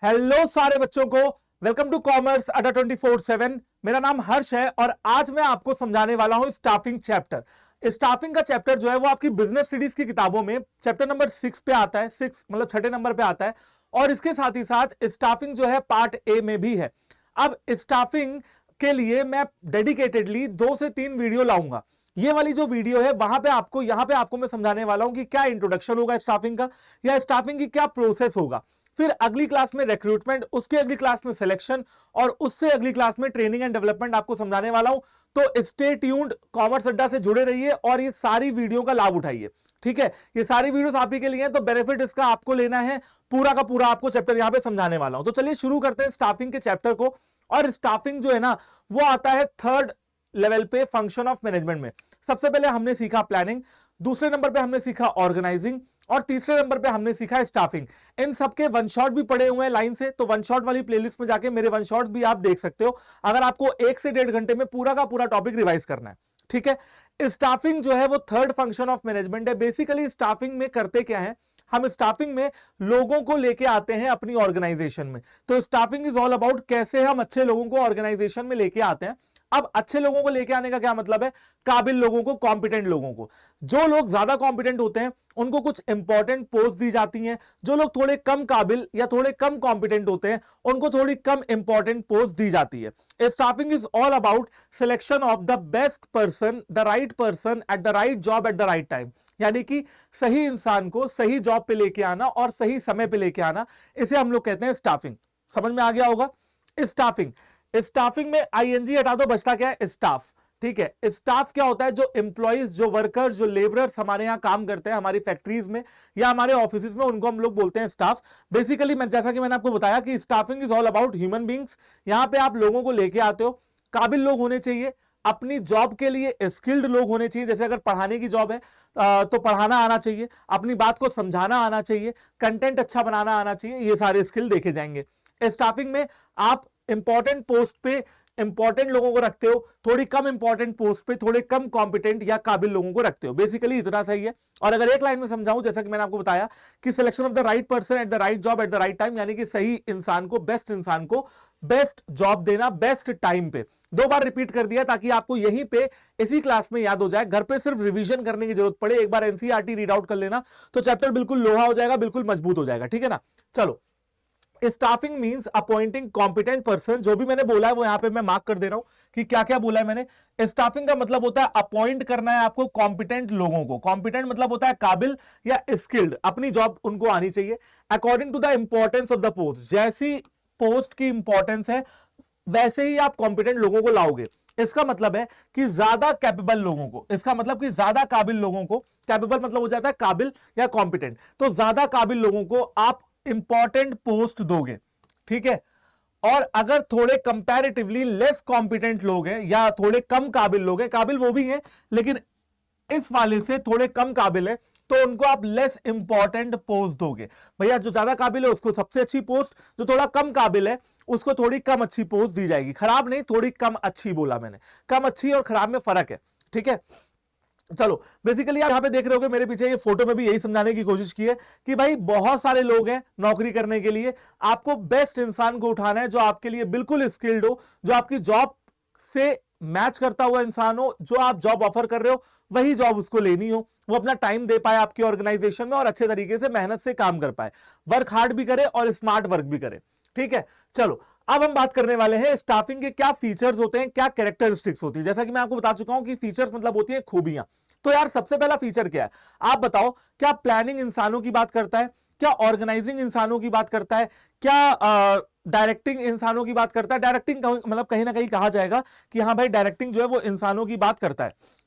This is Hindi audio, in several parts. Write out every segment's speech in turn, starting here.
हेलो सारे बच्चों को, वेलकम टू कॉमर्स अड्डा 24/7। मेरा नाम हर्ष है और आज मैं आपको समझाने वाला हूं स्टाफिंग चैप्टर। स्टाफिंग का चैप्टर जो है वो आपकी बिजनेस स्टडीज की किताबों में चैप्टर नंबर 6 पे आता है, 6 मतलब छठे नंबर पे आता है। और इसके साथ ही साथ स्टाफिंग जो है पार्ट ए में भी है। अब स्टाफिंग के लिए मैं डेडिकेटेडली 2 से 3 वीडियो लाऊंगा। ये वाली जो वीडियो है वहां पे आपको यहां पे आपको मैं समझाने वाला हूं कि क्या इंट्रोडक्शन होगा स्टाफिंग का, या स्टाफिंग की क्या प्रोसेस होगा। फिर अगली क्लास में रिक्रूटमेंट, उसके अगली क्लास में सिलेक्शन, और उससे अगली क्लास में ट्रेनिंग एंड डेवलपमेंट आपको समझाने वाला हूं। तो स्टे ट्यून्ड, कॉमर्स अड्डा से जुड़े रहिए और ये सारी वीडियो का लाभ उठाइए। ठीक है, ये सारी वीडियोस आप ही के लिए हैं, तो बेनिफिट इसका आपको लेना है। पूरा का पूरा आपको चैप्टर यहां पे समझाने वाला हूं। तो चलिए शुरू करते हैं स्टाफिंग के चैप्टर को। और स्टाफिंग जो है ना वो आता है थर्ड लेवल पे फंक्शन ऑफ मैनेजमेंट में। सबसे पहले हमने सीखा प्लानिंग, दूसरे नंबर पे हमने सीखा ऑर्गेनाइजिंग, और तीसरे नंबर पे हमने सीखा स्टाफिंग। इन सबके वन शॉट भी पड़े हुए हैं लाइन से, तो वन शॉट वाली प्लेलिस्ट में जाके मेरे वन शॉट भी आप देख सकते हो अगर आपको 1 से 1.5 घंटे में पूरा का पूरा टॉपिक रिवाइज करना है। ठीक है, स्टाफिंग जो है वो थर्ड फंक्शन ऑफ मैनेजमेंट है। बेसिकली स्टाफिंग में करते क्या है, हम स्टाफिंग में लोगों को लेके आते हैं अपनी ऑर्गेनाइजेशन में। तो स्टाफिंग इज ऑल अबाउट कैसे हम अच्छे लोगों को ऑर्गेनाइजेशन में लेके आते हैं। अब अच्छे लोगों को लेके आने का क्या मतलब है, काबिल लोगों को, कॉम्पिटेंट लोगों को। जो लोग ज्यादा कॉम्पिटेंट होते हैं उनको कुछ इंपॉर्टेंट पोस्ट दी जाती हैं, जो लोग थोड़े कम काबिल या थोड़े कम कॉम्पिटेंट होते हैं उनको थोड़ी कम इंपॉर्टेंट पोस्ट दी जाती है। Staffing is all about selection of the best person, the right person at the right job at the right time. यानी कि सही इंसान को सही जॉब पे लेके आना और सही समय पे लेके आना, इसे हम लोग कहते हैं स्टाफिंग। समझ में आ गया होगा। स्टाफिंग, स्टाफिंग में आईएनजी हटा दो, बचता क्या है, स्टाफ। ठीक है, स्टाफ क्या होता है, जो एम्प्लॉइज, जो वर्कर्स, जो लेबरर्स हमारे यहां काम करते हैं हमारी फैक्ट्रीज में या हमारे ऑफिस में, उनको हम लोग बोलते हैं स्टाफ। बेसिकली मैं जैसा कि मैंने आपको बताया कि staffing is all about human beings. यहां पे आप लोगों को लेके आते हो, काबिल लोग होने चाहिए, अपनी जॉब के लिए स्किल्ड लोग होने चाहिए। जैसे अगर पढ़ाने की जॉब है तो पढ़ाना आना चाहिए, अपनी बात को समझाना आना चाहिए, कंटेंट अच्छा बनाना आना चाहिए, ये सारे स्किल देखे जाएंगे। स्टाफिंग में आप इंपॉर्टेंट पोस्ट पे इंपॉर्टेंट लोगों को रखते हो, थोड़ी कम इंपॉर्टेंट पोस्ट पे थोड़े कम कॉम्पिटेंट या काबिल लोगों को रखते हो। बेसिकली इतना सही है। और अगर एक लाइन में समझाऊं, जैसा कि मैंने आपको बताया कि selection of the right person at the right job at the right time, यानी कि सही इंसान को बेस्ट जॉब देना बेस्ट टाइम पे। 2 बार रिपीट कर दिया ताकि आपको यहीं पे इसी क्लास में याद हो जाए, घर पे सिर्फ रिवीजन करने की जरूरत पड़े। एक बार एनसीईआरटी रीड आउट कर लेना तो चैप्टर बिल्कुल लोहा हो जाएगा, बिल्कुल मजबूत हो जाएगा। ठीक है ना। चलो, staffing means appointing competent person. जो भी मैंने बोला है वो यहां पे मैं मार्क कर दे रहा हूं कि क्या क्या बोला है मैंने। स्टाफिंग का मतलब होता है अपॉइंट करना है आपको कॉम्पिटेंट लोगों को। कॉम्पिटेंट मतलब होता है काबिल या स्किल्ड, अपनी जॉब उनको आनी चाहिए। According to the importance of the post, जैसी पोस्ट की इंपॉर्टेंस है वैसे ही आप कॉम्पिटेंट लोगों को लाओगे। इसका मतलब है कि ज्यादा कैपेबल लोगों को, इसका मतलब कि ज्यादा काबिल लोगों को, कैपेबल मतलब हो जाता है काबिल या कॉम्पिटेंट, तो ज्यादा काबिल लोगों को आप इंपॉर्टेंट पोस्ट दोगे। ठीक है, और अगर थोड़े कंपैरेटिवली लेस कॉम्पिटेंट लोग हैं या थोड़े कम काबिल लोग हैं, काबिल वो भी हैं लेकिन इस वाले से थोड़े कम काबिल है, तो उनको आप लेस इंपॉर्टेंट पोस्ट दोगे। भैया जो ज्यादा काबिल है उसको सबसे अच्छी पोस्ट, जो थोड़ा कम काबिल है उसको थोड़ी कम अच्छी पोस्ट दी जाएगी। खराब नहीं, थोड़ी कम अच्छी बोला मैंने, कम अच्छी और खराब में फर्क है। ठीक है, चलो बेसिकली आप यहां पे देख रहे हो मेरे पीछे ये फोटो में भी यही समझाने की कोशिश की है कि भाई बहुत सारे लोग हैं नौकरी करने के लिए, आपको बेस्ट इंसान को उठाना है जो आपके लिए बिल्कुल स्किल्ड हो, जो आपकी जॉब से मैच करता हुआ इंसान हो, जो आप जॉब ऑफर कर रहे हो वही जॉब उसको लेनी हो, वो अपना टाइम दे पाए आपकी ऑर्गेनाइजेशन में और अच्छे तरीके से मेहनत से काम कर पाए, वर्क हार्ड भी करे और स्मार्ट वर्क भी करे। ठीक है, चलो अब हम बात करने वाले हैं स्टाफिंग के क्या फीचर्स होते हैं, क्या कैरेक्टरिस्टिक्स होती है। जैसा कि मैं आपको बता चुका हूं कि फीचर्स मतलब होती है खूबियां। तो यार सबसे पहला फीचर क्या है, आप बताओ, क्या प्लानिंग इंसानों की बात करता है, क्या ऑर्गेनाइजिंग इंसानों की बात करता है, क्या डायरेक्टिंग इंसानों की बात करता है। डायरेक्टिंग मतलब कहीं ना कहीं कहा जाएगा कि हाँ भाई डायरेक्टिंग जो है वो इंसानों की बात करता है।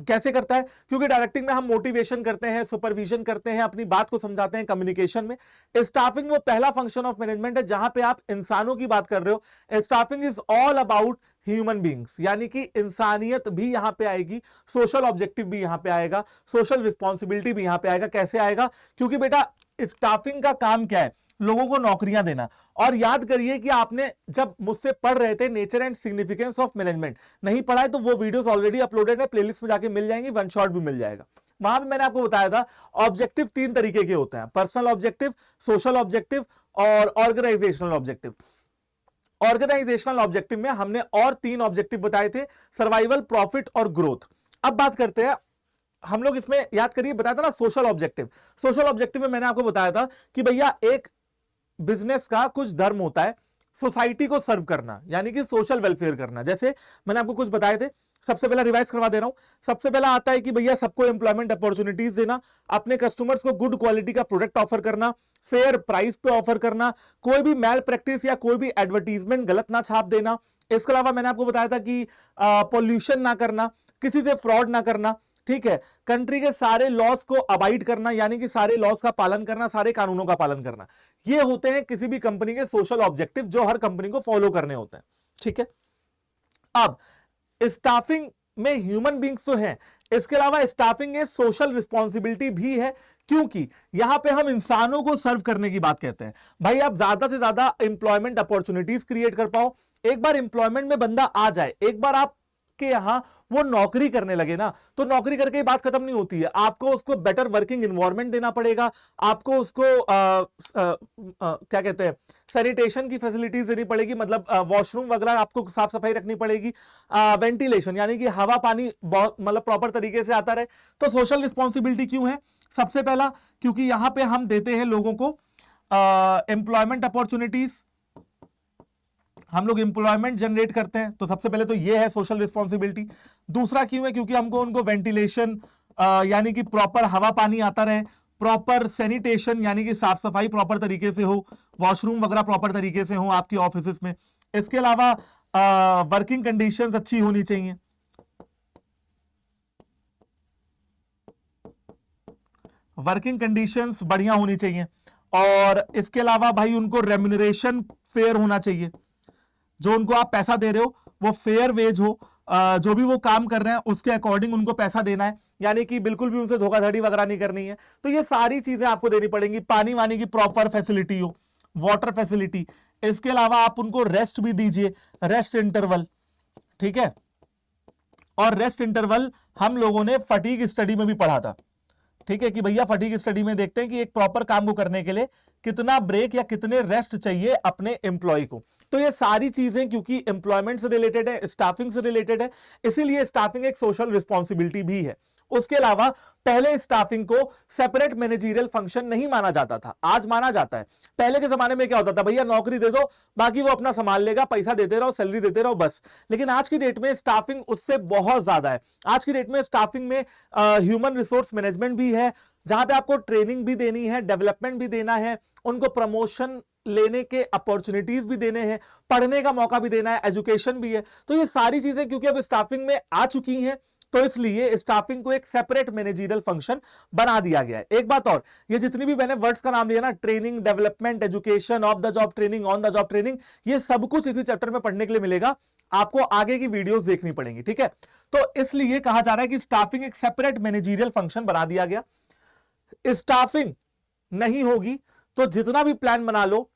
कैसे करता है, क्योंकि डायरेक्टिंग में हम मोटिवेशन करते हैं, सुपरविजन करते हैं, अपनी बात को समझाते हैं कम्युनिकेशन में। स्टाफिंग वो पहला फंक्शन ऑफ मैनेजमेंट है जहां पे आप इंसानों की बात कर रहे हो। Staffing is all about human beings, यानी कि इंसानियत भी यहां पे आएगी, सोशल ऑब्जेक्टिव भी यहां पे आएगा, सोशल रिस्पॉन्सिबिलिटी भी यहां पे आएगा। कैसे आएगा, क्योंकि बेटा स्टाफिंग का काम क्या है, लोगों को नौकरियां देना। और याद करिए कि आपने जब मुझसे पढ़ रहे थे nature and significance of management, नहीं पढ़ा है तो वो वीडियोस ऑलरेडी अपलोडेड है, प्लेलिस्ट में जाके मिल जाएंगी, वन शॉट भी मिल जाएगा। वहां पे मैंने आपको बताया था ऑब्जेक्टिव 3 तरीके के होते हैं, पर्सनल ऑब्जेक्टिव, सोशल ऑब्जेक्टिव और ऑर्गेनाइजेशनल ऑब्जेक्टिव। ऑर्गेनाइजेशनल ऑब्जेक्टिव में हमने और 3 ऑब्जेक्टिव बताए थे, सर्वाइवल, प्रॉफिट और ग्रोथ। अब बात करते हैं, हम लोग इसमें याद करिए बताया था ना सोशल ऑब्जेक्टिव। सोशल ऑब्जेक्टिव में मैंने आपको बताया था कि भैया एक बिजनेस का कुछ धर्म होता है, सोसाइटी को सर्व करना, यानी कि सोशल वेलफेयर करना। जैसे मैंने आपको कुछ बताए थे, सबसे पहला रिवाइज करवा दे रहा हूं। सबसे पहला आता है कि भैया सबको एम्प्लॉयमेंट अपॉर्चुनिटीज देना, अपने कस्टमर्स को गुड क्वालिटी का प्रोडक्ट ऑफर करना, फेयर प्राइस पे ऑफर करना, कोई भी मैल प्रैक्टिस या कोई भी एडवर्टीजमेंट गलत ना छाप देना। इसके अलावा मैंने आपको बताया था कि पॉल्यूशन ना करना, किसी से फ्रॉड ना करना, ठीक है, कंट्री के सारे लॉस को अबाइड करना, यानी कि सारे लॉस का पालन करना, सारे कानूनों का पालन करना। ये होते हैं किसी भी कंपनी के सोशल ऑब्जेक्टिव जो हर कंपनी को फॉलो करने होते हैं, ठीक है। अब स्टाफिंग में ह्यूमन बींग्स तो हैं, इसके अलावा स्टाफिंग में सोशल रिस्पॉन्सिबिलिटी भी है, क्योंकि यहां पे हम इंसानों को सर्व करने की बात कहते हैं। भाई आप ज्यादा से ज्यादा इंप्लॉयमेंट अपॉर्चुनिटीज क्रिएट कर पाओ। एक बार इंप्लॉयमेंट में बंदा आ जाए, एक बार आप के यहां वो नौकरी करने लगे ना, तो नौकरी करके ही बात खत्म नहीं होती है। आपको उसको बेटर वर्किंग एनवायरनमेंट देना पड़ेगा, आपको उसको क्या कहते हैं, सैनिटेशन की फैसिलिटीज देनी पड़ेगी, मतलब वॉशरूम वगैरह आपको साफ सफाई रखनी पड़ेगी, वेंटिलेशन यानी कि हवा पानी बहुत मतलब प्रॉपर तरीके से आता रहे। तो सोशल रिस्पॉन्सिबिलिटी क्यों है? सबसे पहला क्योंकि यहां पे हम देते हैं लोगों को एम्प्लॉयमेंट अपॉर्चुनिटीज, हम लोग एम्प्लॉयमेंट जनरेट करते हैं, तो सबसे पहले तो ये है सोशल रिस्पॉन्सिबिलिटी। दूसरा क्यों है? क्योंकि हमको उनको वेंटिलेशन यानी कि प्रॉपर हवा पानी आता रहे, प्रॉपर सैनिटेशन यानी कि साफ सफाई प्रॉपर तरीके से हो, वॉशरूम वगैरह प्रॉपर तरीके से हो आपकी ऑफिस में। इसके अलावा वर्किंग कंडीशंस अच्छी होनी चाहिए, वर्किंग कंडीशंस बढ़िया होनी चाहिए। और इसके अलावा भाई उनको रेम्यूनरेशन फेयर होना चाहिए, जो उनको आप पैसा दे रहे हो वो फेयर वेज हो, जो भी वो काम कर रहे हैं उसके अकॉर्डिंग उनको पैसा देना है, यानी कि बिल्कुल भी उनसे धोखाधड़ी वगैरह नहीं करनी है। तो ये सारी चीजें आपको देनी पड़ेंगी। पानी वानी की प्रॉपर फैसिलिटी हो, वाटर फैसिलिटी। इसके अलावा आप उनको रेस्ट भी दीजिए, रेस्ट इंटरवल, ठीक है। और रेस्ट इंटरवल हम लोगों ने फटीग स्टडी में भी पढ़ा था, ठीक है, कि भैया फटीग स्टडी में देखते हैं कि एक प्रॉपर काम को करने के लिए कितना ब्रेक या कितने रेस्ट चाहिए अपने एम्प्लॉय को। तो ये सारी चीजें क्योंकि एम्प्लॉयमेंट से रिलेटेड है, स्टाफिंग से रिलेटेड है, इसीलिए स्टाफिंग एक सोशल रिस्पॉन्सिबिलिटी भी है। उसके अलावा पहले स्टाफिंग को सेपरेट मैनेजरियल फंक्शन नहीं माना जाता था, आज माना जाता है। पहले के जमाने में क्या होता था, भैया नौकरी दे दो, बाकी वो अपना संभाल लेगा, पैसा देते रहो, सैलरी देते रहो बस। लेकिन आज की डेट में स्टाफिंग उससे बहुत ज्यादा है। आज की डेट में स्टाफिंग में ह्यूमन रिसोर्स मैनेजमेंट भी है, जहां पे आपको ट्रेनिंग भी देनी है, डेवलपमेंट भी देना है, उनको प्रमोशन लेने के अपॉर्चुनिटीज भी देने हैं, पढ़ने का मौका भी देना है, एजुकेशन भी है। तो ये सारी चीजें क्योंकि अब स्टाफिंग में आ चुकी हैं, तो इसलिए स्टाफिंग को एक सेपरेट मैनेजरियल फंक्शन बना दिया गया है। एक बात और, ये जितनी भी मैंने वर्ड्स का नाम लिया ना, training, development, education, of the job training, on the job training, ये सब कुछ इसी चैप्टर में पढ़ने के लिए मिलेगा, आपको आगे की वीडियोस देखनी पड़ेंगी, ठीक है। तो इसलिए कहा जा रहा है कि स्टाफिंग एक सेपरेट मैनेजरियल फंक्शन बना दिया गया। स्टाफिंग नहीं होगी तो जितना भी प्लान बना लो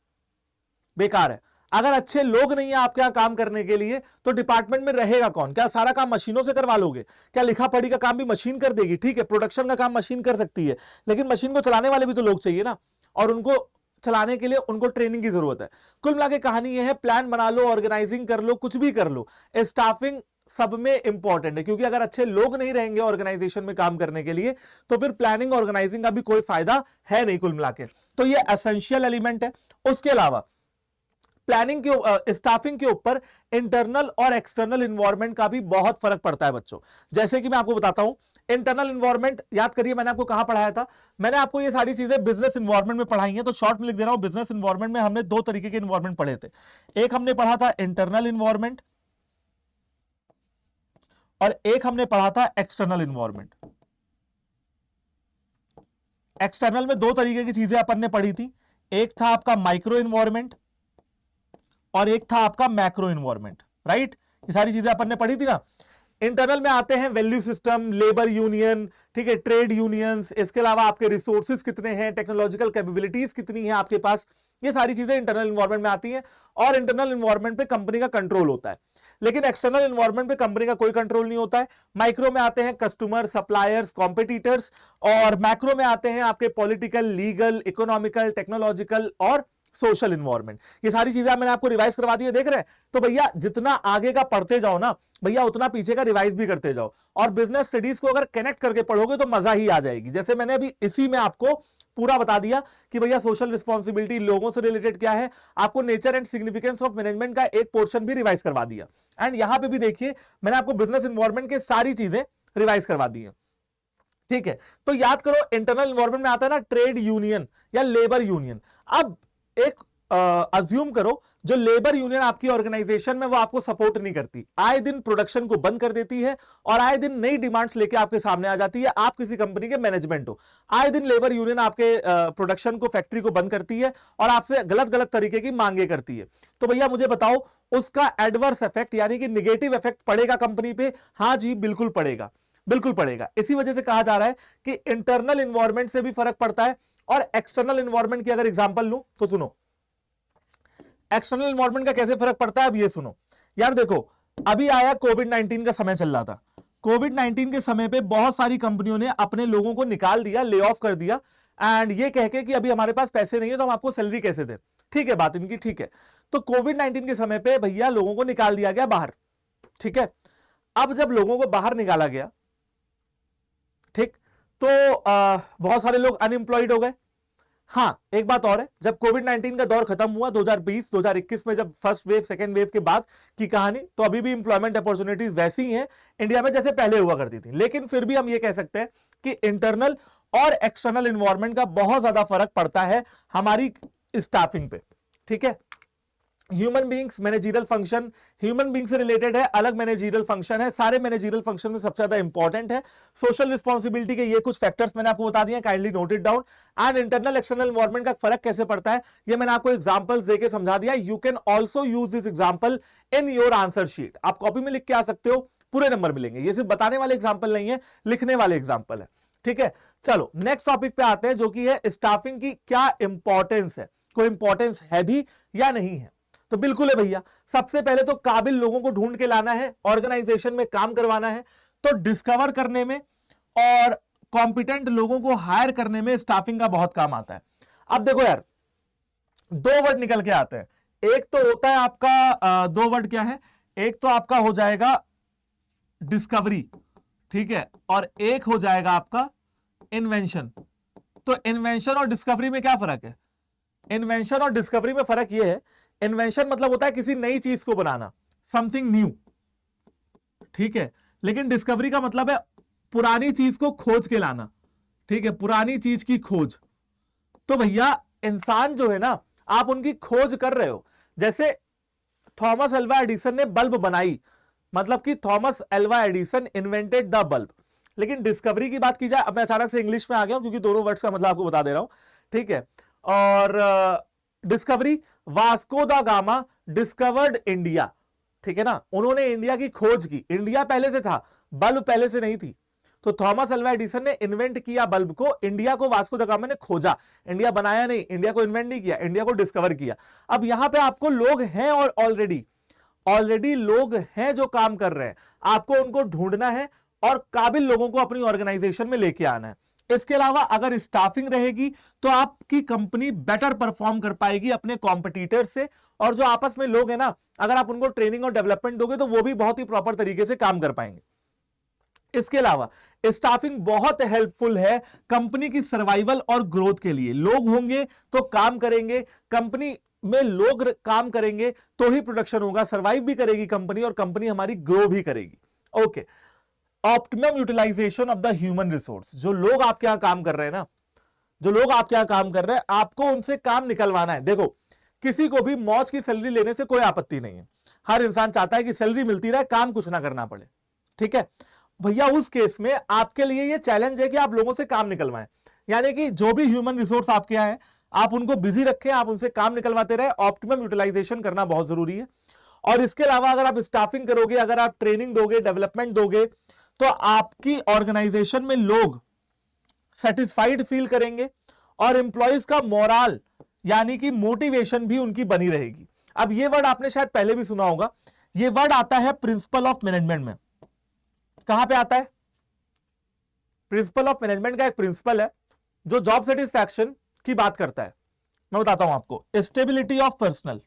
बेकार है। अगर अच्छे लोग नहीं है आपके यहां काम करने के लिए, तो डिपार्टमेंट में रहेगा कौन? क्या सारा काम मशीनों से करवा लोगे? क्या लिखा पढ़ी का काम भी मशीन कर देगी? ठीक है, प्रोडक्शन का काम मशीन कर सकती है, लेकिन मशीन को चलाने वाले भी तो लोग चाहिए ना, और उनको चलाने के लिए उनको ट्रेनिंग की जरूरत है। कुल मिला के कहानी यह है, प्लान बना लो, ऑर्गेनाइजिंग कर लो, कुछ भी कर लो, स्टाफिंग सब में इंपॉर्टेंट है। क्योंकि अगर अच्छे लोग नहीं रहेंगे ऑर्गेनाइजेशन में काम करने के लिए, तो फिर प्लानिंग ऑर्गेनाइजिंग का भी कोई फायदा है नहीं कुल मिला के। तो ये एसेंशियल एलिमेंट है। उसके अलावा प्लानिंग के स्टाफिंग के ऊपर इंटरनल और एक्सटर्नल इन्वायरमेंट का भी बहुत फर्क पड़ता है बच्चों। जैसे कि मैं आपको बताता हूं, इंटरनल इन्वायरमेंट याद करिए, मैंने आपको कहां पढ़ाया था? मैंने आपको ये सारी चीजें बिजनेस इन्वायरमेंट में पढ़ाई हैं, तो शॉर्ट में लिख दे रहा हूं। बिजनेस इन्वायरमेंट में हमने 2 तरीके के इन्वायरमेंट पढ़े थे। एक हमने पढ़ा था इंटरनल इन्वायरमेंट और एक हमने पढ़ा था एक्सटर्नल इन्वायरमेंट। एक्सटर्नल में 2 तरीके की चीजें अपन ने पढ़ी थी, एक था आपका माइक्रो इन्वायरमेंट और एक था आपका मैक्रो इन्वायरमेंट, राइट? ये सारी चीजें अपन ने पढ़ी थी ना। इंटरनल में आते हैं वैल्यू सिस्टम, लेबर यूनियन, ठीक है, ट्रेड यूनियंस, इसके अलावा आपके रिसोर्सेज कितने हैं, टेक्नोलॉजिकल कैपेबिलिटीज कितनी है आपके पास, ये सारी चीजें इंटरनल इन्वायरमेंट में आती हैं। और इंटरनल इन्वायरमेंट पे कंपनी का कंट्रोल होता है, लेकिन एक्सटर्नल इन्वायरमेंट पे कंपनी का कोई कंट्रोल नहीं होता है। माइक्रो में आते हैं कस्टमर, सप्लायर्स, कॉम्पिटिटर्स, और मैक्रो में आते हैं आपके पॉलिटिकल, लीगल, इकोनॉमिकल, टेक्नोलॉजिकल और सोशल इन्वायरमेंट। ये सारी चीजें मैंने आपको रिवाइज करवा दी है, देख रहे हैं? तो भैया जितना आगे का पढ़ते जाओ ना भैया, उतना पीछे का रिवाइज भी करते जाओ। और बिजनेस स्टडीज को अगर कनेक्ट करके पढ़ोगे तो मजा ही आ जाएगी। जैसे मैंने अभी इसी में आपको पूरा बता दिया कि भैया सोशल रिस्पॉन्सिबिलिटी, लोगों से रिलेटेड क्या है, आपको nature and significance of management का एक पोर्शन भी रिवाइज करवा दिया। एंड यहां पे भी देखिए मैंने आपको बिजनेस इन्वायरमेंट के सारी चीजें रिवाइज करवा दी है, ठीक है? तो याद करो, इंटरनल इन्वायरमेंट में आता है ना ट्रेड यूनियन या लेबर यूनियन। अब एक अज्यूम करो जो लेबर यूनियन आपकी ऑर्गेनाइजेशन में वो आपको सपोर्ट नहीं करती, आए दिन प्रोडक्शन को बंद कर देती है और आए दिन नई डिमांड्स लेके आपके सामने आ जाती है। आप किसी कंपनी के मैनेजमेंट हो, आए दिन लेबर यूनियन आपके प्रोडक्शन को, फैक्ट्री को बंद करती है और आपसे गलत गलत तरीके की मांगे करती है। तो भैया मुझे बताओ, उसका एडवर्स इफेक्ट यानी कि निगेटिव इफेक्ट पड़ेगा कंपनी पे? हाँ जी, बिल्कुल पड़ेगा, बिल्कुल पड़ेगा। इसी वजह से कहा जा रहा है कि इंटरनल इन्वायरमेंट से भी फर्क पड़ता है। और एक्सटर्नल इन्वायरमेंट की अगर एग्जांपल लूं तो सुनो, एक्सटर्नल इन्वायरमेंट का कैसे फर्क पड़ता है। अब ये सुनो यार, देखो अभी आया कोविड-19 का समय चल रहा था। कोविड-19 के समय पे बहुत सारी कंपनियों ने अपने लोगों को निकाल दिया, ले ऑफ कर दिया, एंड ये कह के कि अभी हमारे पास पैसे नहीं है तो हम आपको सैलरी कैसे दें। ठीक है, बात इनकी ठीक है। तो कोविड-19 के समय पे भैया लोगों को निकाल दिया गया बाहर, ठीक है? अब जब लोगों को बाहर निकाला गया, ठीक, तो बहुत सारे लोग अनएम्प्लॉयड हो गए। हाँ, एक बात और है, जब कोविड-19 का दौर खत्म हुआ 2020-2021 में, जब फर्स्ट वेव, सेकेंड वेव के बाद की कहानी, तो अभी भी इंप्लॉयमेंट अपॉर्चुनिटीज वैसी ही हैं इंडिया में जैसे पहले हुआ करती थी। लेकिन फिर भी हम ये कह सकते हैं कि इंटरनल और एक्सटर्नल इन्वायरमेंट का बहुत ज्यादा फर्क पड़ता है हमारी स्टाफिंग पे, ठीक है? Human beings, managerial function, human being से रिलेटेड है, अलग मैनेजरियल फंक्शन है। सारे मैनेजरियल फंक्शन में सबसे ज्यादा इंपॉर्टेंट है सोशल रिस्पॉन्सिबिलिटी के ये कुछ फैक्टर्स मैंने आपको बता दिए, kindly note it down. And internal external environment का फर्क कैसे पड़ता है ये मैंने आपको एग्जांपल्स देके समझा दिया। You can also use this example in your answer sheet. आप कॉपी में लिख के आ सकते हो, पूरे नंबर मिलेंगे। ये सिर्फ बताने वाले एग्जाम्पल नहीं है, लिखने वाले एग्जाम्पल है, ठीक है? चलो नेक्स्ट टॉपिक पे आते हैं, जो कि है स्टाफिंग की क्या इंपॉर्टेंस है। कोई इंपॉर्टेंस है भी या नहीं है? तो बिल्कुल है भैया। सबसे पहले तो काबिल लोगों को ढूंढ के लाना है, ऑर्गेनाइजेशन में काम करवाना है। तो डिस्कवर करने में और कॉम्पिटेंट लोगों को हायर करने में स्टाफिंग का बहुत काम आता है। अब देखो यार, दो वर्ड निकल के आते हैं। एक तो होता है आपका दो वर्ड क्या है, एक तो आपका हो जाएगा डिस्कवरी, ठीक है, और एक हो जाएगा आपका इन्वेंशन। तो इन्वेंशन और डिस्कवरी में क्या फर्क है? इन्वेंशन और डिस्कवरी में फर्क यह है, इन्वेंशन मतलब होता है किसी नई चीज को बनाना, समथिंग न्यू, ठीक है? लेकिन डिस्कवरी का मतलब है पुरानी चीज को खोज के लाना, ठीक है, पुरानी चीज की खोज। तो भैया इंसान जो है ना, आप उनकी खोज कर रहे हो। जैसे थॉमस एल्वा एडिसन ने बल्ब बनाई, मतलब कि Thomas Alva Edison invented the bulb. लेकिन डिस्कवरी की बात की जाए, अब मैं अचानक से इंग्लिश में आ गया हूं क्योंकि दोनों वर्ड्स का मतलब आपको बता दे रहा हूं, ठीक है? और डिस्कवरी, वास्को दा गामा डिस्कवर्ड इंडिया, ठीक है ना? उन्होंने इंडिया की खोज की। इंडिया पहले से था, बल्ब पहले से नहीं थी। तो थॉमस एल्वा एडिसन ने इन्वेंट किया बल्ब को, इंडिया को वास्को दा गामा ने खोजा। इंडिया बनाया नहीं, इंडिया को इन्वेंट नहीं किया, इंडिया को डिस्कवर किया। अब यहां पे आपको लोग हैं और ऑलरेडी लोग हैं जो काम कर रहे हैं, आपको उनको ढूंढना है और काबिल लोगों को अपनी ऑर्गेनाइजेशन में लेके आना है। इसके अलावा अगर स्टाफिंग रहेगी तो आपकी कंपनी बेटर परफॉर्म कर पाएगी अपने कॉम्पिटिटर से। और जो आपस में लोग हैं ना, अगर आप उनको ट्रेनिंग और डेवलपमेंट दोगे तो वो भी बहुत ही प्रॉपर तरीके से काम कर पाएंगे। इसके अलावा स्टाफिंग बहुत हेल्पफुल है कंपनी की सर्वाइवल और ग्रोथ के लिए। लोग होंगे तो काम करेंगे, कंपनी में लोग काम करेंगे तो ही प्रोडक्शन होगा, सर्वाइव भी करेगी कंपनी और कंपनी हमारी ग्रो भी करेगी। Okay, optimum utilisation of the human resource. जो लोग आपके यहां काम कर रहे हैं ना, जो लोग आपके यहां काम कर रहे हैं, आपको उनसे काम निकलवाना है। देखो, किसी को भी मौज की सैलरी लेने से कोई आपत्ति नहीं है। हर इंसान चाहता है कि सैलरी मिलती रहे, काम कुछ ना करना पड़े, ठीक है भैया? उस केस में आपके लिए यह चैलेंज है कि आप लोगों से काम निकलवाएं। यानी कि जो भी ह्यूमन रिसोर्स आपके यहाँ है, आप उनको बिजी रखें, आप उनसे काम निकलवाते रहे। ऑप्टिमम यूटिलाइजेशन करना बहुत जरूरी है। और इसके अलावा अगर आप स्टाफिंग करोगे, अगर आप ट्रेनिंग दोगे, डेवलपमेंट दोगे, तो आपकी ऑर्गेनाइजेशन में लोग सेटिस्फाइड फील करेंगे और एम्प्लॉयज का मोरल यानी कि मोटिवेशन भी उनकी बनी रहेगी। अब ये वर्ड आपने शायद पहले भी सुना होगा, ये वर्ड आता है प्रिंसिपल ऑफ मैनेजमेंट में। कहां पे आता है? प्रिंसिपल ऑफ मैनेजमेंट का एक प्रिंसिपल है जो जॉब सेटिस्फैक्शन की बात करता है। मैं बताता हूं आपको, stability of personal.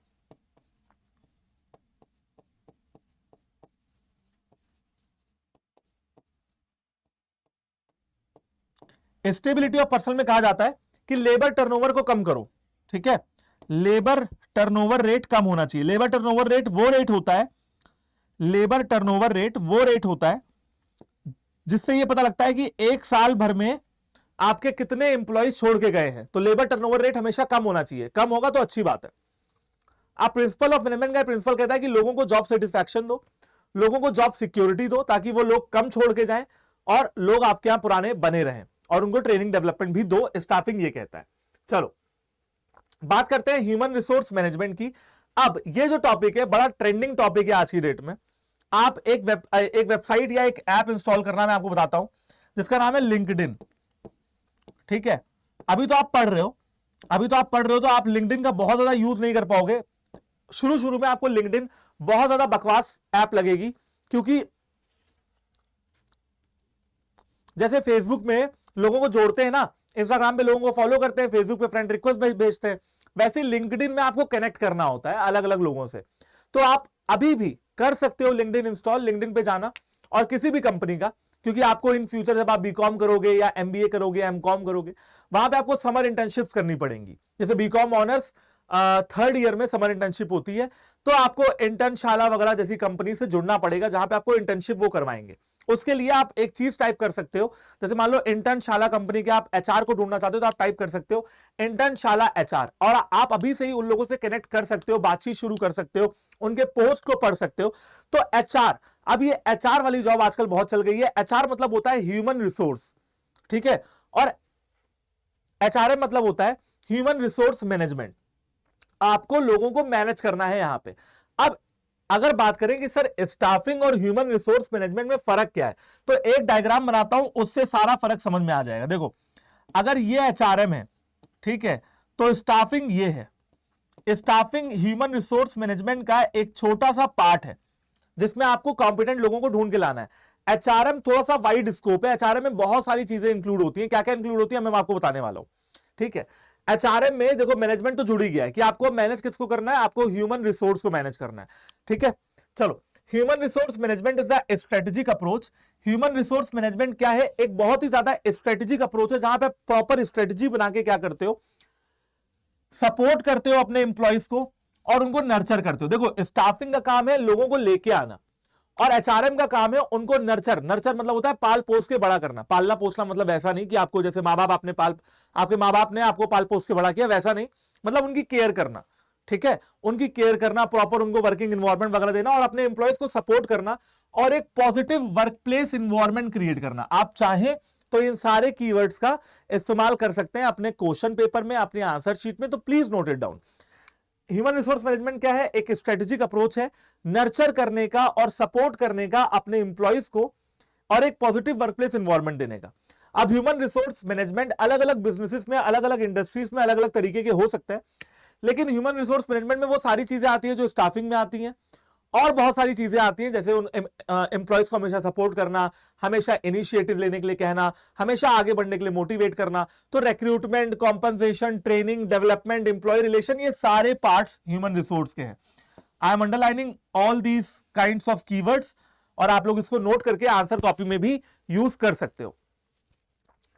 Stability of personal में कहा जाता है कि लेबर टर्नओवर को कम करो, ठीक है, लेबर टर्नओवर रेट कम होना चाहिए। लेबर टर्नओवर रेट वो रेट होता है, लेबर टर्नओवर रेट वो रेट होता है जिससे ये पता लगता है कि एक साल भर में आपके कितने एम्प्लॉयज छोड़ के गए हैं। तो लेबर टर्नओवर रेट हमेशा कम होना चाहिए, कम होगा तो अच्छी बात है। आप प्रिंसिपल ऑफ मैनेजमेंट का प्रिंसिपल कहता है कि लोगों को जॉब सेटिस्फैक्शन दो, लोगों को जॉब सिक्योरिटी दो ताकि वो लोग कम छोड़ के जाएं और लोग आपके यहां पुराने बने रहें, और उनको ट्रेनिंग डेवलपमेंट भी दो। स्टाफिंग ये कहता है। चलो बात करते हैं ह्यूमन रिसोर्स मैनेजमेंट की। अब ये जो टॉपिक है बड़ा ट्रेंडिंग टॉपिक है आज की डेट में। आप एक वेबसाइट या एक ऐप इंस्टॉल करना मैं आपको बताता हूं जिसका नाम है लिंक्डइन, ठीक है। अभी तो आप पढ़ रहे हो, तो आप लिंक्डइन का बहुत ज्यादा यूज नहीं कर पाओगे। शुरू में आपको लिंक्डइन बहुत ज्यादा बकवास ऐप लगेगी, क्योंकि जैसे फेसबुक में लोगों को जोड़ते हैं ना, इंस्टाग्राम पे लोगों को फॉलो करते हैं, फेसबुक पे फ्रेंड रिक्वेस्ट भेजते हैं, वैसे लिंक्डइन में आपको कनेक्ट करना होता है अलग अलग लोगों से। तो आप अभी भी कर सकते हो लिंक्डइन इंस्टॉल, लिंक्डइन पे जाना और किसी भी कंपनी का, क्योंकि आपको इन फ्यूचर जब आप बीकॉम करोगे या एमबीए करोगे, एमकॉम करोगे, वहां पे आपको समर इंटर्नशिप्स करनी पड़ेंगी। जैसे बीकॉम ऑनर्स थर्ड ईयर में समर इंटर्नशिप होती है, तो आपको इंटर्नशाला वगैरह जैसी कंपनी से जुड़ना पड़ेगा जहां पे आपको इंटर्नशिप वो करवाएंगे। उसके लिए आप एक चीज टाइप कर सकते हो, जैसे मान लो इंटर्नशाला कंपनी के आप एचआर को ढूंढना चाहते हो, तो आप टाइप कर सकते हो इंटर्नशाला एचआर, और आप अभी से ही उन लोगों से कनेक्ट कर सकते हो, बातचीत शुरू कर सकते हो, उनके पोस्ट को पढ़ सकते हो। तो एचआर, अब ये एचआर वाली जॉब आजकल बहुत चल गई है। एचआर मतलब होता है ह्यूमन रिसोर्स, ठीक है, और एचआरएम मतलब होता है ह्यूमन रिसोर्स मैनेजमेंट। आपको लोगों को मैनेज करना है यहां पे। अब अगर बात करें कि सर स्टाफिंग और ह्यूमन रिसोर्स मैनेजमेंट में फर्क क्या है, तो एक डायग्राम बनाता हूं, उससे सारा फर्क समझ में आ जाएगा। देखो, अगर ये एचआरएम है, ठीक है, तो स्टाफिंग ये है। स्टाफिंग ह्यूमन रिसोर्स मैनेजमेंट का एक छोटा सा पार्ट है जिसमें आपको कॉम्पिटेंट लोगों को ढूंढ के लाना है। एचआरएम थोड़ा सा वाइड स्कोप है, एचआरएम में बहुत सारी चीजें इंक्लूड होती हैं। क्या क्या इंक्लूड होती है मैं आपको बताने वाला हूं, ठीक है। एचआरएम में देखो मैनेजमेंट तो जुड़ ही गया है कि आपको मैनेज किसको करना है, आपको ह्यूमन रिसोर्स को मैनेज करना है, ठीक है। चलो, human resource management is the strategic approach. Human resource management क्या है? एक बहुत ही ज्यादा स्ट्रेटेजिक अप्रोच है जहां पे प्रॉपर स्ट्रेटेजी बना के क्या करते हो, सपोर्ट करते हो अपने एम्प्लॉयज को और उनको नर्चर करते हो। देखो, स्टाफिंग का काम है लोगों को लेके आना, और एचआरएम का काम है उनको नर्चर। नर्चर मतलब होता है पाल पोस के बड़ा करना। पालना पोसना मतलब ऐसा नहीं कि आपको जैसे आपके माँ बाप ने आपको पाल पोस के बड़ा किया, वैसा नहीं, मतलब उनकी केयर करना, ठीक है, उनकी केयर करना, प्रॉपर उनको वर्किंग इन्वायरमेंट वगैरह देना और अपने एम्प्लॉयज को सपोर्ट करना और एक पॉजिटिव वर्कप्लेस इन्वायरमेंट क्रिएट करना। आप चाहें तो इन सारे कीवर्ड्स का इस्तेमाल कर सकते हैं अपने क्वेश्चन पेपर में, अपनी आंसर शीट में, तो please note it down. Human resource management क्या है? एक स्ट्रेटेजिक अप्रोच है नर्चर करने का और सपोर्ट करने का अपने एम्प्लॉयज को और एक पॉजिटिव वर्कप्लेस एनवायरनमेंट देने का। अब ह्यूमन रिसोर्स मैनेजमेंट अलग अलग बिजनेसेस में, अलग अलग इंडस्ट्रीज में अलग अलग तरीके के हो सकते हैं, लेकिन ह्यूमन रिसोर्स मैनेजमेंट में वो सारी चीजें आती है जो स्टाफिंग में आती हैं, और बहुत सारी चीजें आती हैं जैसे उन एम्प्लॉयज को हमेशा सपोर्ट करना, हमेशा इनिशिएटिव लेने के लिए कहना, हमेशा आगे बढ़ने के लिए मोटिवेट करना। तो recruitment, compensation, training, development, employee relation, ये सारे पार्ट्स ह्यूमन रिसोर्स के हैं। I am underlining all these kinds of keywords, और आप लोग इसको नोट करके आंसर कॉपी में भी यूज कर सकते हो,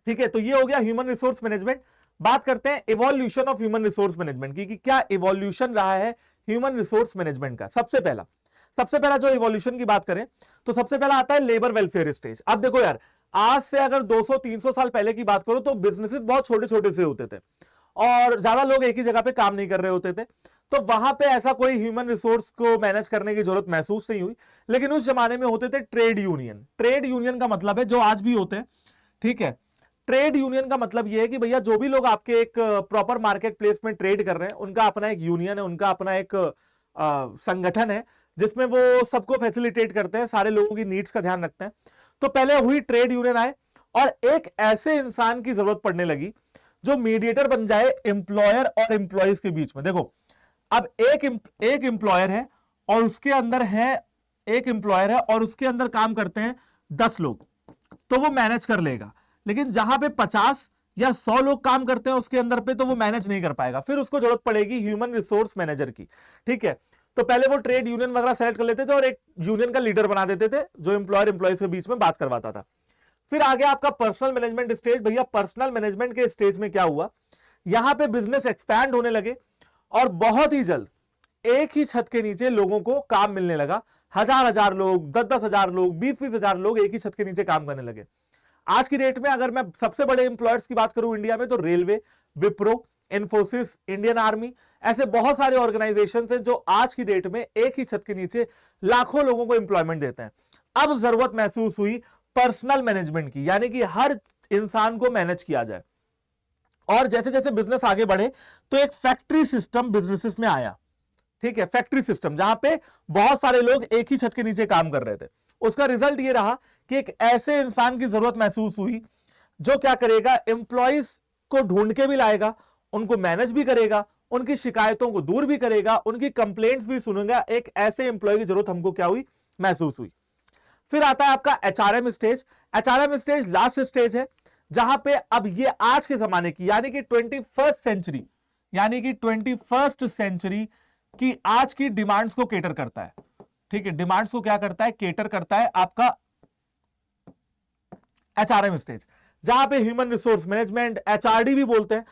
ठीक है। तो ये हो गया ह्यूमन रिसोर्स मैनेजमेंट। बात करते हैं evolution of human resource management की, कि क्या इवोल्यूशन रहा है ह्यूमन रिसोर्स मैनेजमेंट का। सबसे पहला जो इवोल्यूशन की बात करें तो सबसे पहला आता है लेबर वेलफेयर स्टेज। अब देखो यार, आज से अगर 200-300 साल पहले की बात करो तो बिजनेसेस बहुत छोटे छोटे से होते थे और ज्यादा लोग एक ही जगह पे काम नहीं कर रहे होते थे, तो वहां पे ऐसा कोई ह्यूमन रिसोर्स को मैनेज करने की जरूरत महसूस नहीं हुई। लेकिन उस जमाने में होते थे ट्रेड यूनियन। ट्रेड यूनियन का मतलब है जो आज भी होते हैं, ठीक है। ट्रेड यूनियन का मतलब यह है कि भैया जो भी लोग आपके एक प्रॉपर मार्केट प्लेस में ट्रेड कर रहे हैं, उनका अपना एक यूनियन है, उनका अपना एक संगठन है जिसमें वो सबको फैसिलिटेट करते हैं, सारे लोगों की नीड्स का ध्यान रखते हैं। तो पहले हुई ट्रेड यूनियन आए और एक ऐसे इंसान की जरूरत पड़ने लगी जो मीडिएटर बन जाए एम्प्लॉयर और एम्प्लॉयज के बीच में। देखो, अब एक एम्प्लॉयर है और उसके अंदर है एक एम्प्लॉयर है और उसके अंदर काम करते हैं 10 लोग, तो वो मैनेज कर लेगा। लेकिन जहां पे 50 या 100 लोग काम करते हैं उसके अंदर पे, तो वो मैनेज नहीं कर पाएगा। फिर उसको जरूरत पड़ेगी ह्यूमन रिसोर्स मैनेजर की। ठीक है, तो पहले वो ट्रेड यूनियन वगैरह सेलेक्ट कर लेते थे और एक यूनियन का लीडर बना देते थे जो एम्प्लॉयर एम्प्लॉयज के बीच में बात करवाता था। फिर आगे आपका पर्सनल मैनेजमेंट स्टेज। भैया पर्सनल मैनेजमेंट के स्टेज में क्या हुआ, यहां पे बिजनेस एक्सपैंड होने लगे और बहुत ही जल्द एक ही छत के नीचे लोगों को काम मिलने लगा। हजार लोग, 10,000 लोग, 20,000 लोग एक ही छत के नीचे काम करने लगे। आज की डेट में अगर मैं सबसे बड़े एम्प्लॉयर्स की बात करूं इंडिया में, तो railway, Wipro, Infosys, Indian army, ऐसे बहुत सारे ऑर्गेनाइजेशन हैं जो आज की डेट में एक ही छत के नीचे लाखों लोगों को एम्प्लॉयमेंट देते हैं। अब जरूरत महसूस हुई पर्सनल मैनेजमेंट की, यानी कि हर इंसान को मैनेज किया जाए। और जैसे जैसे बिजनेस आगे बढ़े तो एक फैक्ट्री सिस्टम बिजनेसेस में आया। ठीक है, फैक्ट्री सिस्टम जहां पे बहुत सारे लोग एक ही छत के नीचे काम कर रहे थे। उसका रिजल्ट ये रहा कि एक ऐसे इंसान की जरूरत महसूस हुई जो क्या करेगा, एम्प्लॉइज को ढूंढ के भी लाएगा, उनको मैनेज भी करेगा, उनकी शिकायतों को दूर भी करेगा, उनकी कंप्लेंट्स भी सुनेगा। एक ऐसे एम्प्लॉय की जरूरत हमको क्या हुई, महसूस हुई। फिर आता है आपका HRM stage. HRM stage last stage है जहां पे अब ये आज के जमाने की यानी कि 21st सेंचुरी, यानी कि 21st सेंचुरी की आज की डिमांड्स को केटर करता है। ठीक है, डिमांड्स को क्या करता है, केटर करता है आपका एचआरएम स्टेज, जहां पे ह्यूमन रिसोर्स मैनेजमेंट, एचआरडी भी बोलते हैं,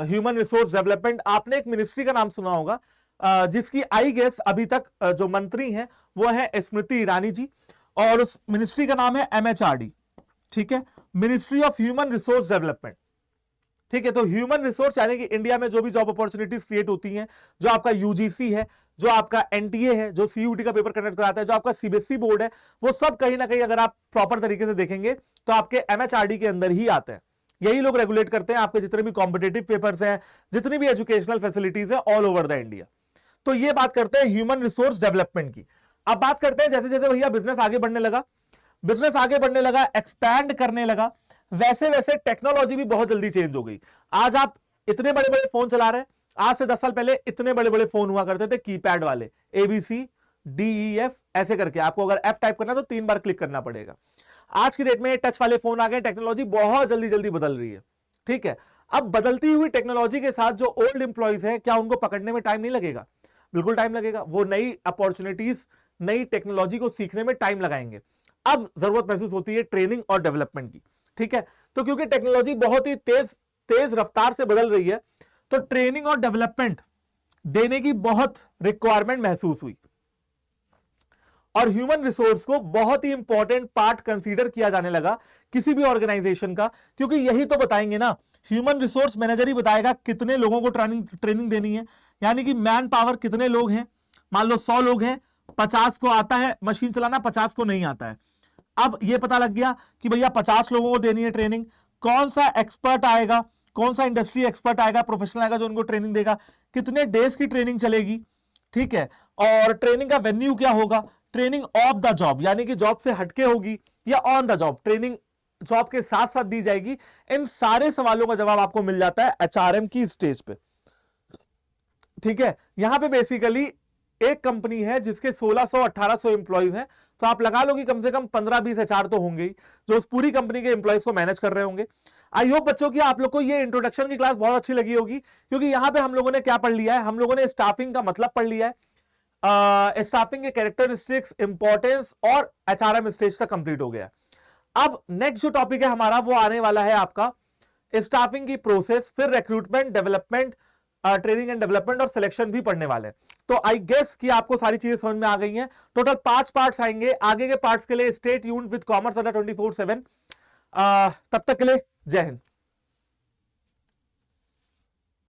ह्यूमन रिसोर्स डेवलपमेंट। आपने एक मिनिस्ट्री का नाम सुना होगा जिसकी आई गेस अभी तक जो मंत्री हैं वो है स्मृति ईरानी जी, और उस मिनिस्ट्री का नाम है एमएचआरडी। ठीक है, ministry of human resource development. ठीक है, तो ह्यूमन रिसोर्स यानी कि इंडिया में जो भी जॉब अपॉर्चुनिटीज क्रिएट होती हैं, जो आपका यूजीसी है, जो आपका एनटीए है, जो सीयूटी का पेपर कंडक्ट कराता है, जो आपका सीबीएसई बोर्ड है, वो सब कहीं ना कहीं अगर आप प्रॉपर तरीके से देखेंगे तो आपके एमएचआरडी के अंदर ही आते हैं। यही लोग रेगुलेट करते हैं आपके जितने भी कॉम्पिटेटिव पेपर्स हैं, जितनी भी एजुकेशनल फैसिलिटीज है ऑल ओवर द इंडिया। तो ये बात करते हैं ह्यूमन रिसोर्स डेवलपमेंट की। अब बात करते हैं जैसे जैसे भैया बिजनेस आगे बढ़ने लगा, एक्सपैंड करने लगा, वैसे वैसे टेक्नोलॉजी भी बहुत जल्दी चेंज हो गई। आज आप इतने बड़े बड़े फोन चला रहे हैं, आज से 10 साल पहले इतने बड़े बड़े फोन हुआ करते थे कीपैड वाले, ABCDEF ऐसे करके। आपको अगर F टाइप करना तो 3 बार क्लिक करना पड़ेगा। आज की डेट में टच वाले फोन आ गए, टेक्नोलॉजी बहुत जल्दी जल्दी बदल रही है। ठीक है, अब बदलती हुई टेक्नोलॉजी के साथ जो ओल्ड इंप्लॉइज हैं, क्या उनको पकड़ने में टाइम नहीं लगेगा? बिल्कुल टाइम लगेगा। वो नई अपॉर्चुनिटीज, नई टेक्नोलॉजी को सीखने में टाइम लगाएंगे। अब जरूरत महसूस होती है ट्रेनिंग और डेवलपमेंट की। ठीक है, तो क्योंकि टेक्नोलॉजी बहुत ही तेज रफ्तार से बदल रही है, तो ट्रेनिंग और डेवलपमेंट देने की बहुत रिक्वायरमेंट महसूस हुई और ह्यूमन रिसोर्स को बहुत ही इंपॉर्टेंट पार्ट कंसीडर किया जाने लगा किसी भी ऑर्गेनाइजेशन का, क्योंकि यही तो बताएंगे ना, ह्यूमन रिसोर्स मैनेजर ही बताएगा कितने लोगों को ट्रेनिंग देनी है, यानी कि मैन पावर कितने लोग हैं। मान लो 100 लोग हैं, 50 को आता है मशीन चलाना, 50 को नहीं आता है। अब यह पता लग गया कि भैया 50 लोगों को देनी है ट्रेनिंग, कौन सा एक्सपर्ट आएगा, कौन सा इंडस्ट्री एक्सपर्ट आएगा, प्रोफेशनल आएगा जो उनको ट्रेनिंग देगा, कितने डेज की ट्रेनिंग चलेगी। ठीक है, और ट्रेनिंग का वेन्यू क्या होगा, ट्रेनिंग ऑफ द जॉब यानी कि जॉब से हटके होगी या on the job training job के साथ साथ दी जाएगी। इन सारे सवालों का जवाब आपको मिल जाता है एचआरएम की स्टेज पे। ठीक है, यहां पे बेसिकली एक कंपनी है जिसके 1600-1800 एम्प्लॉइज हैं, तो आप लगा लो कि कम से कम 15-20 एचआर तो होंगे ही जो उस पूरी कंपनी के एम्प्लॉइज को मैनेज कर रहे होंगे। आई होप बच्चों की आप लोग को ये इंट्रोडक्शन की क्लास बहुत अच्छी लगी होगी, क्योंकि यहां पे हम लोगों ने क्या पढ़ लिया है, हम लोगों ने स्टाफिंग का मतलब पढ़ लिया है, स्टाफिंग के कैरेक्टरिस्टिक्स, इंपॉर्टेंस और एचआरएम स्टेज तक कंप्लीट हो गया। अब नेक्स्ट जो टॉपिक है हमारा वो आने वाला है आपका स्टाफिंग की प्रोसेस, फिर recruitment, development, training and development और सिलेक्शन भी पढ़ने वाले हैं। तो आई गेस कि आपको सारी चीजें समझ में आ गई हैं। टोटल 5 पार्ट्स आएंगे। आगे के पार्ट्स के लिए स्टे ट्यून्ड विद कॉमर्स अड्डा 24/7। तब तक के लिए जय हिंद।